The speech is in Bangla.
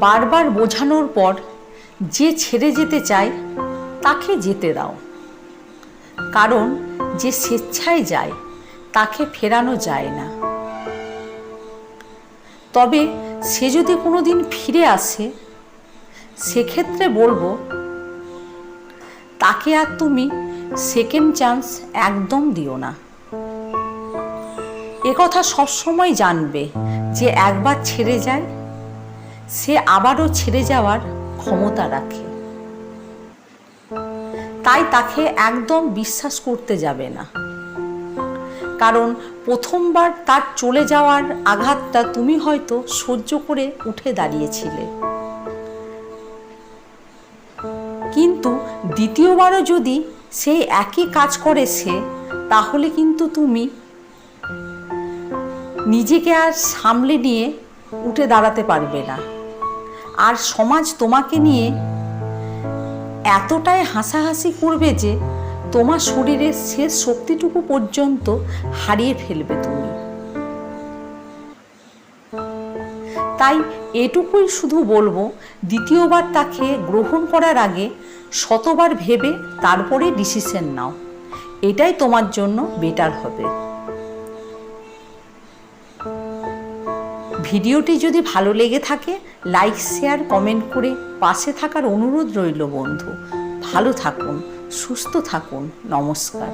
বারবার বোঝানোর পর যে ছেড়ে যেতে চায় তাকে যেতে দাও, কারণ যে স্বেচ্ছায় যায় তাকে ফেরানো যায় না। তবে সে যদি কোনোদিন ফিরে আসে, সেক্ষেত্রে বলবো তাকে আর তুমি সেকেন্ড চান্স একদম দিও না। একথা সবসময় জানবে যে একবার ছেড়ে যায় সে আবারও ছেড়ে যাওয়ার ক্ষমতা রাখে। তাই তাকে একদম বিশ্বাস করতে যাবে না, কারণ প্রথমবার তার চলে যাওয়ার আঘাতটা তুমি হয়তো সহ্য করে উঠে দাঁড়িয়েছিলে, কিন্তু দ্বিতীয়বারও যদি সেই একই কাজ করে সে, তাহলে কিন্তু তুমি নিজেকে আর সামলে নিয়ে উঠে দাঁড়াতে পারবে না। আর সমাজ তোমাকে নিয়ে এতটাই হাসাহাসি করবে যে তোমার শরীরের শেষ শক্তিটুকু পর্যন্ত হারিয়ে ফেলবে তুমি। তাই এটুকুই শুধু বলবো, দ্বিতীয়বার তাকে গ্রহণ করার আগে শতবার ভেবে তারপরে ডিসিশন নাও, এটাই তোমার জন্য বেটার হবে। ভিডিওটি যদি ভালো লেগে থাকে লাইক, শেয়ার, কমেন্ট করে পাশে থাকার অনুরোধ রইল বন্ধু। ভালো থাকুন, সুস্থ থাকুন, নমস্কার।